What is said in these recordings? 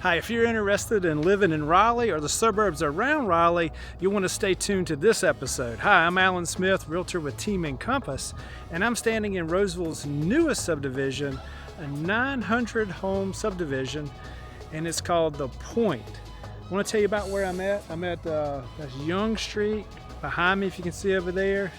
Hi, if you're interested in living in Raleigh or the suburbs around Raleigh, you'll want to stay tuned to this episode. Hi, I'm Alan Smith, realtor with Team Encompass, and I'm standing in Rolesville's newest subdivision, a 900 home subdivision, and it's called The Point. I want to tell you about where I'm at. I'm at that's Young Street. Behind me, if you can see over there,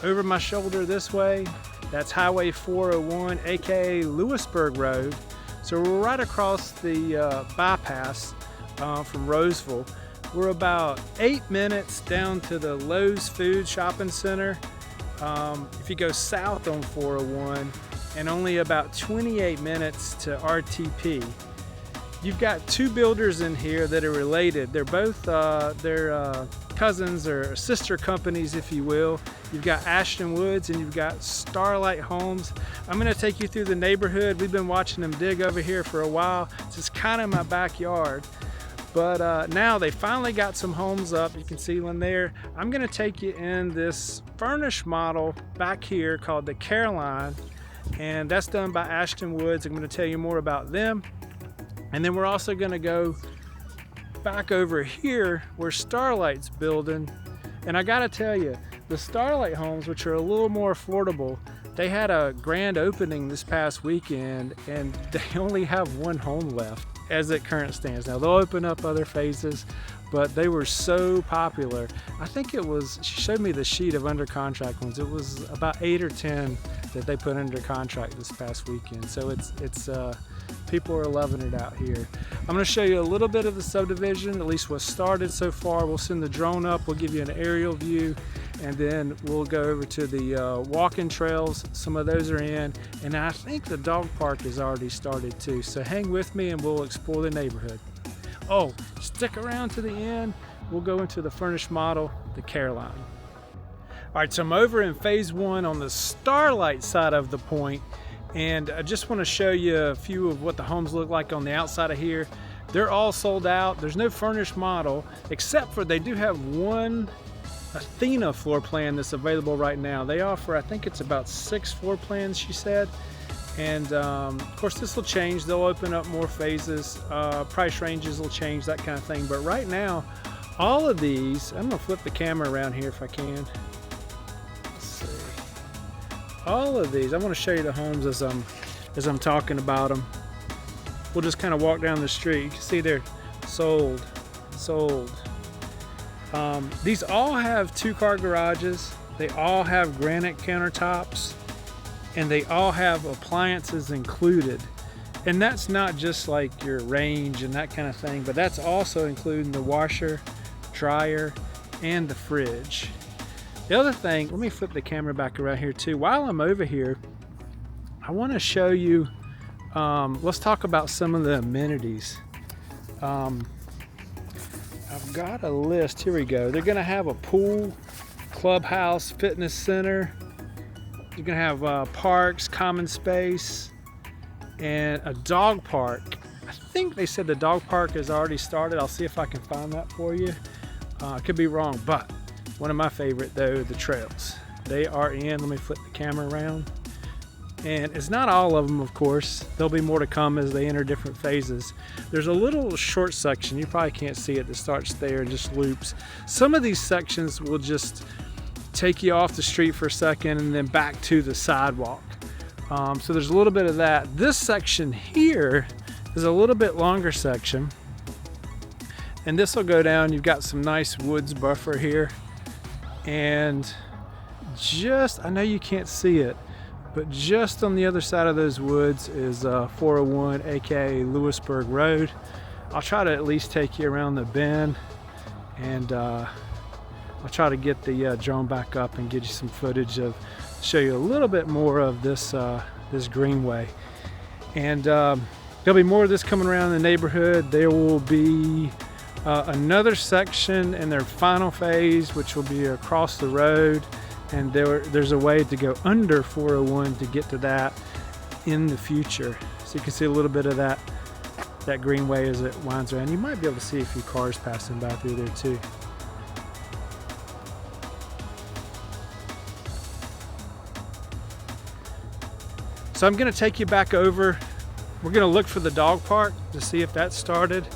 over my shoulder this way, that's Highway 401, aka Lewisburg Road. So we're right across the bypass from Rolesville. We're about 8 minutes down to the Lowe's Food Shopping Center if you go south on 401, and only about 28 minutes to RTP. You've got two builders in here that are related. They're both cousins or sister companies, if you will. You've got Ashton Woods and you've got Starlight Homes. I'm gonna take you through the neighborhood. We've been watching them dig over here for a while. It's just kind of my backyard. But now they finally got some homes up. You can see one there. I'm gonna take you in this furnished model back here called the Caroline, and that's done by Ashton Woods. I'm gonna tell you more about them. And then we're also gonna go back over here where Starlight's building. And I gotta tell you, the Starlight homes, which are a little more affordable, they had a grand opening this past weekend and they only have one home left as it current stands. Now they'll open up other phases, but they were so popular. I think it was, she showed me the sheet of under contract ones. It was about 8 or 10 that they put under contract this past weekend. So it's people are loving it out here. I'm going to show you a little bit of the subdivision, at least what's started so far. We'll send the drone up, we'll give you an aerial view, and then we'll go over to the walking trails. Some of those are in, and I think the dog park has already started too. So hang with me and we'll explore the neighborhood. Oh, stick around to the end. We'll go into the furnished model, the Caroline. All right, so I'm over in phase one on the Starlight side of the Point, and I just want to show you a few of what the homes look like on the outside of here. They're all sold out. There's no furnished model, except for they do have one Athena floor plan that's available right now. They offer, I think it's about 6 floor plans, she said. And of course this will change. They'll open up more phases. Price ranges will change, that kind of thing. But right now, all of these, I'm gonna flip the camera around here if I can. All of these, I want to show you the homes as I'm talking about them. We'll just kind of walk down the street. You can see they're sold. These all have 2-car garages. They all have granite countertops, and they all have appliances included. And that's not just like your range and that kind of thing, but that's also including the washer, dryer, and the fridge. The other thing, let me flip the camera back around here too. While I'm over here, I want to show you, let's talk about some of the amenities. I've got a list, here we go. They're gonna have a pool, clubhouse, fitness center. You're gonna have parks, common space, and a dog park. I think they said the dog park has already started. I'll see if I can find that for you. I could be wrong, but one of my favorite though, the trails. They are in, let me flip the camera around. And it's not all of them, of course. There'll be more to come as they enter different phases. There's a little short section, you probably can't see it, that starts there and just loops. Some of these sections will just take you off the street for a second and then back to the sidewalk. So there's a little bit of that. This section here is a little bit longer section. And this will go down, you've got some nice woods buffer here. And just, I know you can't see it, but just on the other side of those woods is 401, aka Lewisburg Road. I'll try to at least take you around the bend, and I'll try to get the drone back up and get you some footage of, show you a little bit more of this this greenway. And there'll be more of this coming around the neighborhood. There will be another section in their final phase, which will be across the road, and there's a way to go under 401 to get to that in the future. So you can see a little bit of that greenway as it winds around. You might be able to see a few cars passing by through there too. So I'm going to take you back over We're gonna look for the dog park to see if that started.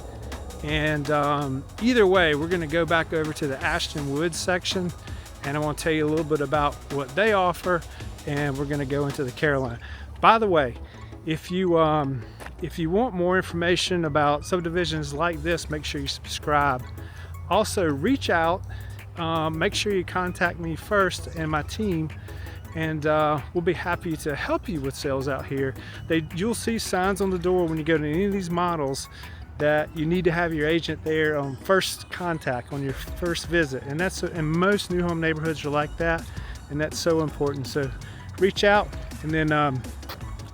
And either way, we're gonna go back over to the Ashton Woods section, and I want to tell you a little bit about what they offer, and we're gonna go into the Caroline. By the way, if you want more information about subdivisions like this, make sure you subscribe. Also, reach out, make sure you contact me first and my team, and we'll be happy to help you with sales out here. You'll see signs on the door when you go to any of these models that you need to have your agent there on first contact, on your first visit, and most new home neighborhoods are like that, and that's so important. So reach out, and then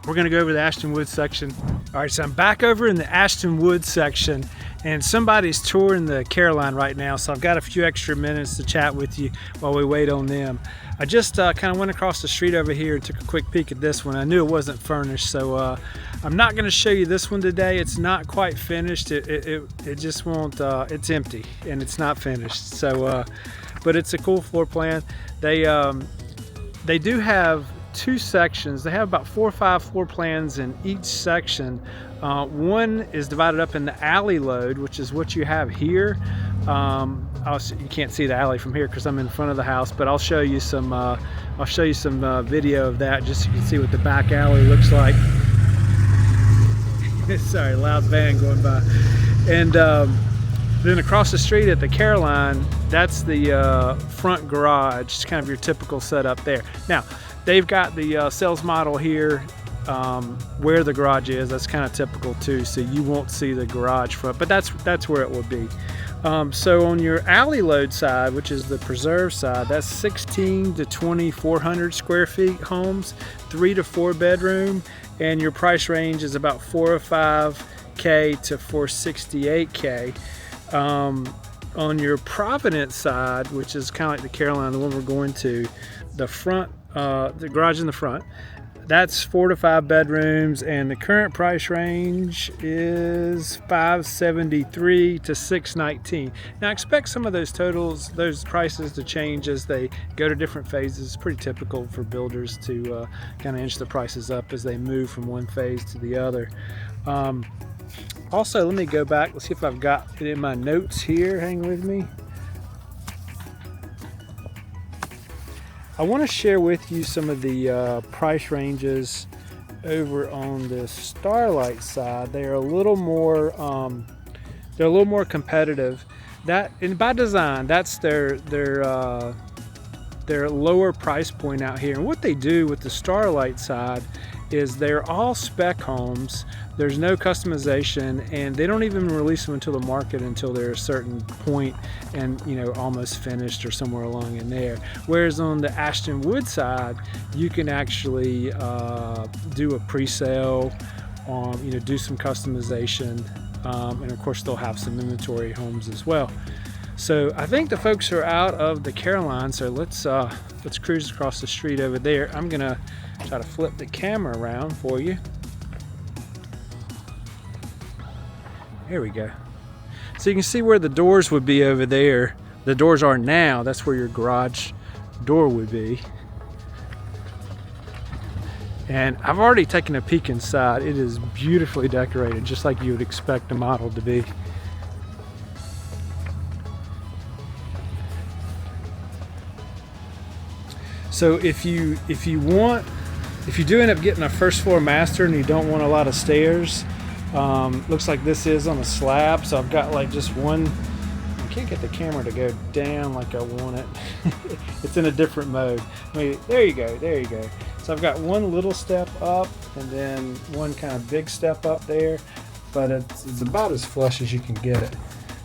we're gonna go over the Ashton Woods section. All right, so I'm back over in the Ashton Woods section, and somebody's touring the Caroline right now, so I've got a few extra minutes to chat with you while we wait on them. I just kind of went across the street over here and took a quick peek at this one. I knew it wasn't furnished, so I'm not going to show you this one today. It's not quite finished. It just won't. It's empty and it's not finished. So, but it's a cool floor plan. They do have two sections. They have about 4 or 5 floor plans in each section. One is divided up in the alley load, which is what you have here. You can't see the alley from here because I'm in front of the house, but I'll show you some video of that just so you can see what the back alley looks like. Sorry, loud van going by. And then across the street at the Caroline, that's the front garage. It's kind of your typical setup there. Now, they've got the sales model here where the garage is. That's kind of typical too, so you won't see the garage front, but that's where it will be. So on your alley load side, which is the preserve side, that's 16 to 2,400 square feet homes, 3 to 4 bedroom, and your price range is about 405K to 468K. On your Providence side, which is kind of like the Caroline, the one we're going to, the front, the garage in the front, that's 4 to 5 bedrooms, and the current price range is 573 to 619. Now expect some of those those prices to change as they go to different phases. It's pretty typical for builders to kind of inch the prices up as they move from one phase to the other. Also, let me go back. Let's see if I've got it in my notes here. Hang with me. I want to share with you some of the price ranges over on the Starlight side. They're a little more competitive. And by design, that's their lower price point out here. And what they do with the Starlight side is they're all spec homes. There's no customization, and they don't even release them until the market until they're a certain point and, you know, almost finished or somewhere along in there. Whereas on the Ashton Wood side, you can actually do a pre-sale, do some customization, and of course they'll have some inventory homes as well. So I think the folks are out of the Caroline, so let's cruise across the street over there. I'm gonna try to flip the camera around for you. There we go. So you can see where the doors would be over there. The doors are now. That's where your garage door would be. And I've already taken a peek inside. It is beautifully decorated, just like you would expect a model to be. So if you do end up getting a first floor master and you don't want a lot of stairs, looks like this is on a slab, so I've got like just one. I can't get the camera to go down like I want it. It's in a different mode. There you go. So I've got one little step up and then one kind of big step up there, but it's about as flush as you can get it.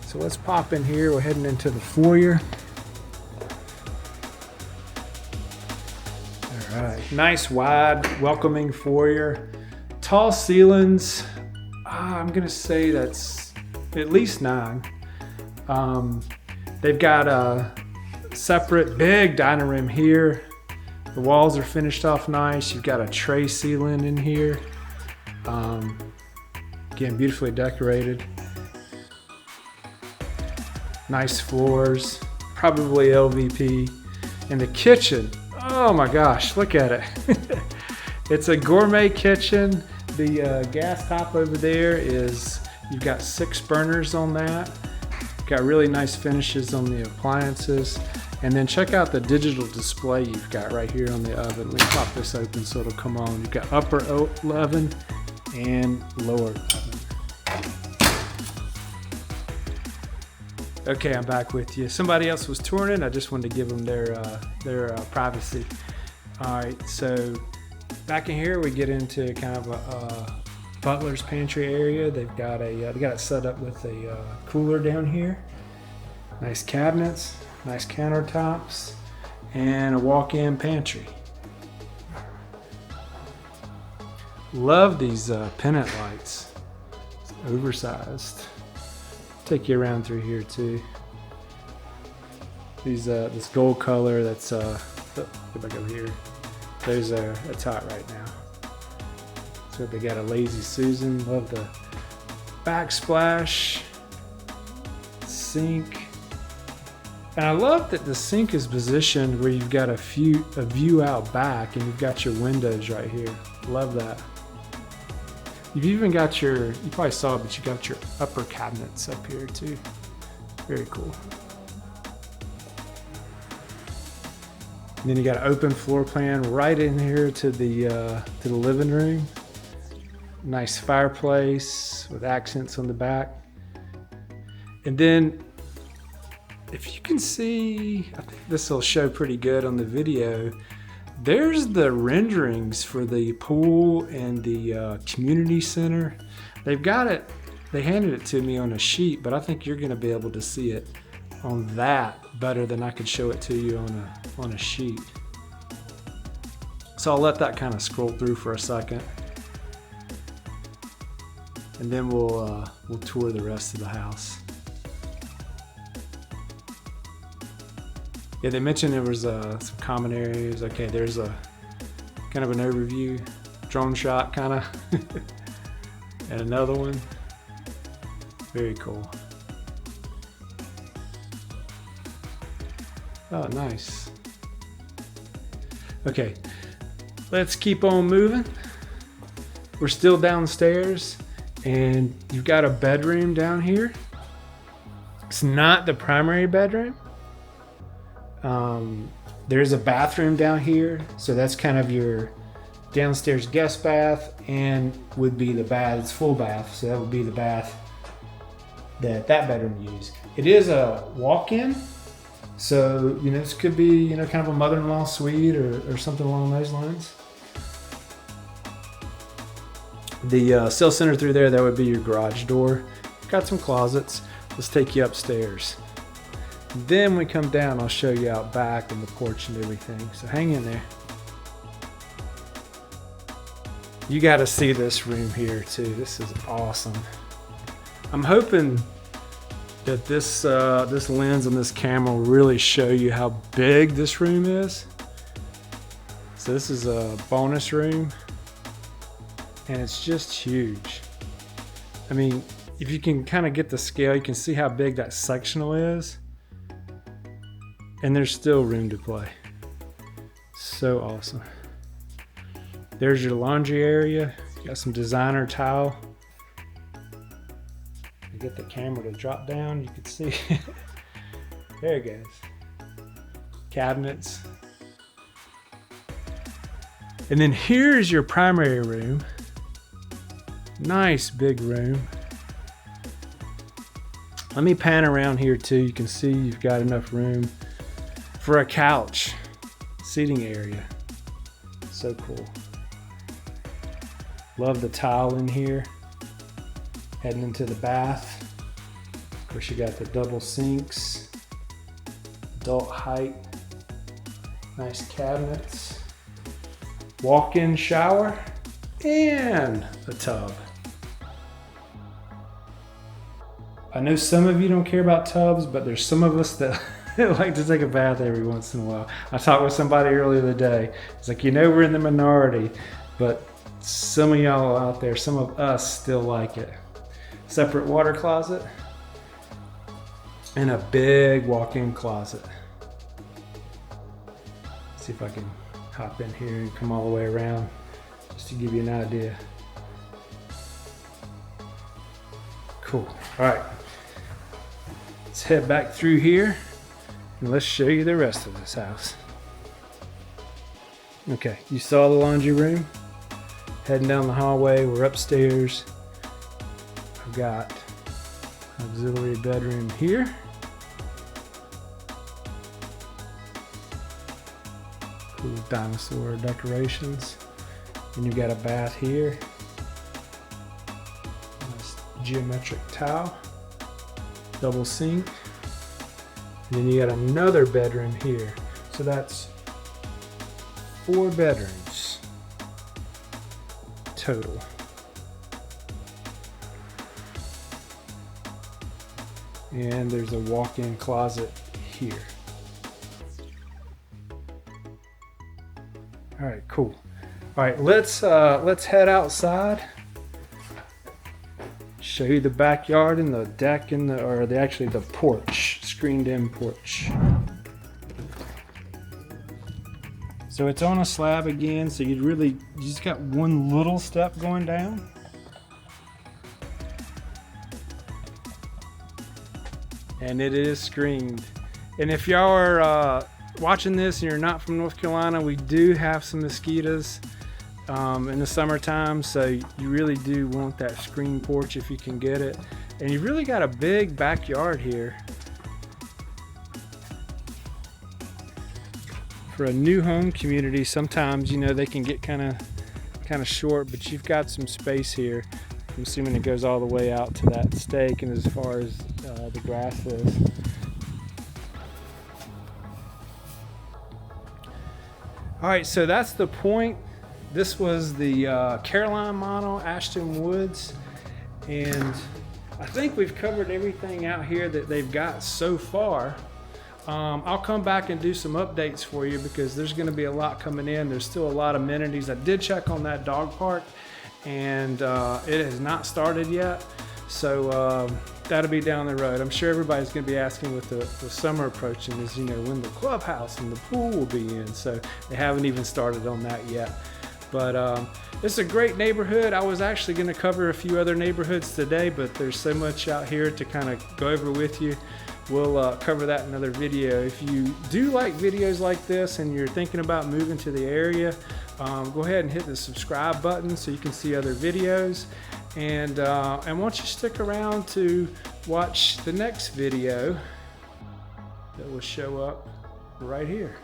So let's pop in here. We're heading into the foyer. All right, nice wide welcoming foyer, tall ceilings. I'm gonna say that's at least 9. They've got a separate big dining room here. The walls are finished off nice. You've got a tray ceiling in here. Again, beautifully decorated. Nice floors, probably LVP. And the kitchen, oh my gosh, look at it. It's a gourmet kitchen. The gas top over there is, you've got 6 burners on that. Got really nice finishes on the appliances. And then check out the digital display you've got right here on the oven. Let me pop this open so it'll come on. You've got upper oven and lower oven. Okay, I'm back with you. Somebody else was touring it. I just wanted to give them their privacy. All right, so back in here we get into kind of a butler's pantry area. They got it set up with a cooler down here. Nice cabinets, nice countertops, and a walk-in pantry. Love these pennant lights. It's oversized. Take you around through here too. These this gold color that's get back over here. Those are that's hot right now. So they got a Lazy Susan. Love the backsplash sink. And I love that the sink is positioned where you've got a view out back and you've got your windows right here. Love that. You've even got you probably saw it, but you got your upper cabinets up here too. Very cool. And then you got an open floor plan right in here to the living room. Nice fireplace with accents on the back. And then if you can see, I think this will show pretty good on the video. There's the renderings for the pool and the community center. They've got it, they handed it to me on a sheet, but I think you're gonna be able to see it on that better than I could show it to you on a sheet. So I'll let that kind of scroll through for a second. And then we'll tour the rest of the house. Yeah, they mentioned there was some common areas. Okay, there's a kind of an overview, drone shot kind of, and another one. Very cool. Oh, nice. Okay, let's keep on moving. We're still downstairs, and you've got a bedroom down here. It's not the primary bedroom. There's a bathroom down here, so that's kind of your downstairs guest bath, and would be the bath. It's full bath, so that would be the bath that bedroom used. It is a walk-in, so this could be kind of a mother-in-law suite or something along those lines. The sales center through there, that would be your garage door. Got some closets. Let's take you upstairs. Then we come down, I'll show you out back and the porch and everything. So hang in there. You got to see this room here too. This is awesome. I'm hoping that this lens on this camera will really show you how big this room is. So this is a bonus room, and it's just huge. I mean, if you can kind of get the scale, you can see how big that sectional is. And there's still room to play. So awesome. There's your laundry area. You got some designer towel. You get the camera to drop down, you can see. There it goes. Cabinets. And then here's your primary room. Nice big room. Let me pan around here too. You can see you've got enough room for a couch, seating area. So cool. Love the tile in here. Heading into the bath. Of course, you got the double sinks, adult height, nice cabinets, walk-in shower, and a tub. I know some of you don't care about tubs, but there's some of us that like to take a bath every once in a while. I talked with somebody earlier today. It's like, we're in the minority, but some of y'all out there, some of us still like it. Separate water closet and a big walk-in closet. See if I can hop in here and come all the way around just to give you an idea. Cool. All right. Let's head back through here and let's show you the rest of this house. Okay, you saw the laundry room. Heading down the hallway, we're upstairs. I've got auxiliary bedroom here. Cool dinosaur decorations. And you've got a bath here. Nice geometric tile. Double sink. And then you got another bedroom here. So that's 4 bedrooms total. And there's a walk-in closet here. All right, cool. All right, let's head outside. Show you the backyard and the deck and actually the porch, screened-in porch. So it's on a slab again, so you just got one little step going down. And it is screened. And if y'all are watching this and you're not from North Carolina, we do have some mosquitoes in the summertime, so you really do want that screen porch if you can get it. And you've really got a big backyard here. For a new home community, sometimes, you know, they can get kind of short, but you've got some space here. I'm assuming it goes all the way out to that stake and as far as the grass is. All right, so that's the point. This was the Caroline model, Ashton Woods, and I think we've covered everything out here that they've got so far. I'll come back and do some updates for you because there's going to be a lot coming in. There's still a lot of amenities. I did check on that dog park, and it has not started yet, so that'll be down the road. I'm sure everybody's going to be asking with the summer approaching is, you know, when the clubhouse and the pool will be in, so they haven't even started on that yet. But it's a great neighborhood. I was actually going to cover a few other neighborhoods today, but there's so much out here to kind of go over with you. We'll cover that in another video. If you do like videos like this and you're thinking about moving to the area, go ahead and hit the subscribe button so you can see other videos. And why don't you stick around to watch the next video that will show up right here.